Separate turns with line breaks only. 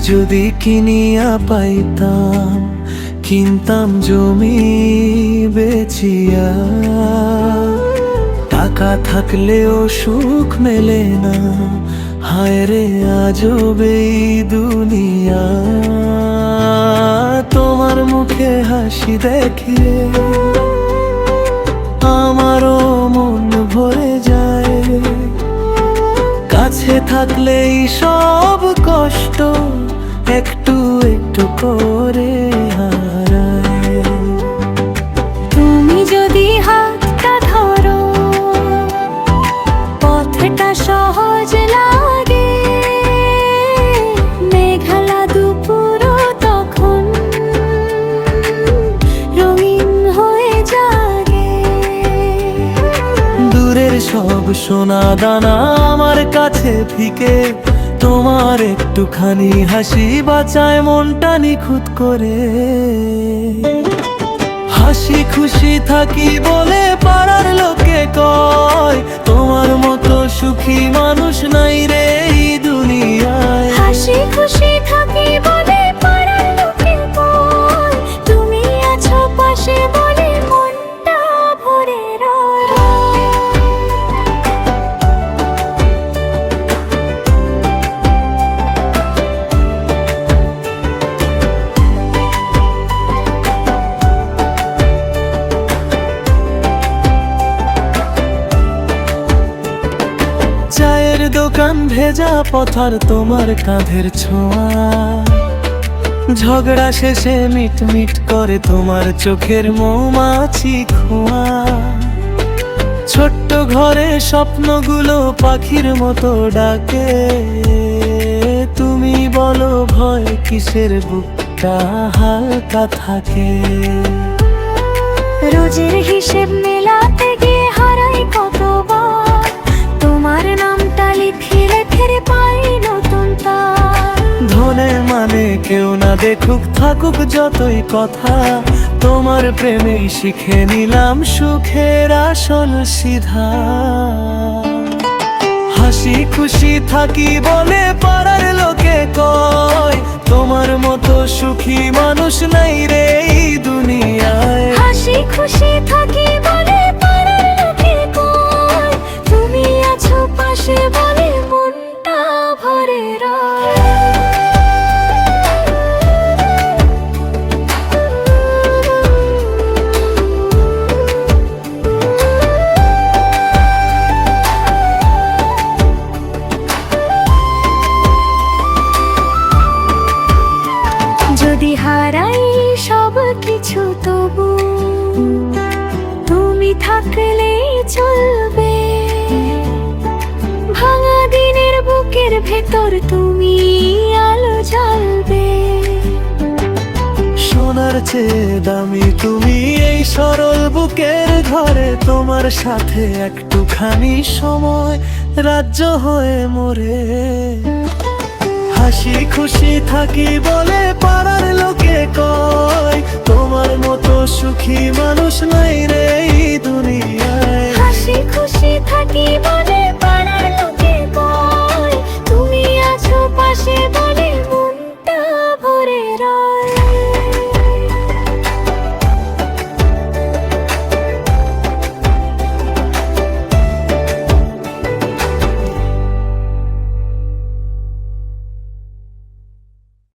যদি কিনিয়া পাইতাম, কিনতাম জমি বেচিয়া। টাকা থাকলেও সুখ মেলে না, হায় রে আজব এই দুনিয়া। তোমার মুখে হাসি দেখে আমারও মন ভরে যায়, কাছে থাকলেই সব কষ্ট একটু একটু করে হারায়।
তুমি যদি হাতটা ধরো, পথটা সহজ লাগে। মেঘলা দুপুর তখন রঙিন হয়ে জাগে।
দূরের সব সোনা দানা আমার কাছে ফিকে, তোমার একটুখানি হাসি বাঁচায় মনটা নিখুঁত করে। হাসি খুশি থাকি বলে পাড়ার লোকে কয়, তোমার মতো সুখী মানুষ নাই রে এই দুনিয়ায়।
হাসি খুশি থাকি বলে পাড়ার লোকে কয়, তুমি আছো পাশে বলে মনটা ভরে রয়।
চায়ের দোকান ভেজা পথার তোমার কাঁধের ছোঁয়া, ঝগড়া শেষে মিটমিট করে তোমার চোখের মৌমাছি খোঁয়া। ছোট্ট ঘরে স্বপ্নগুলো পাখির মতো ডাকে, তুমি বলো ভয় কিসের, বুকটা হালকা থাকে।
রোজের হিসেব মেলাতে গিয়ে হারাই কতবার, তোমার নামটা লিখে রেখে পাই নতুন তার।
ধনের মানে কেউ না দেখুক থাকুক যতই কথা, তোমার প্রেমেই শিখে নিলাম সুখের আসল সিধা। হাসি খুশি থাকি বলে পাড়ার লোকে কয়, তোমার মতো সুখী মানুষ নাই রে এই দুনিয়ায়।
হাসি খুশি থাকি বলে পাড়ার লোকে কয়, তুমি আছো পাশে বলে মনটা ভরে রয়। যদি হারাই সব কিছু তবু তুমি থাকলেই চলবে। ভাঙা দিনের বুকের ভেতর তুমি আলো জ্বালবে।
সোনার চেয়ে দামি তুমি এই সরল বুকের ঘরে, তোমার সাথে একটুখানি সময় রাজ্য হয়ে মোরে। হাসি খুশি থাকি বলে পাড়ার লোকে কয়, তোমার মতো সুখী মানুষ নাই রে এই দুনিয়ায়।
হাসি খুশি থাকি বলে পাড়ার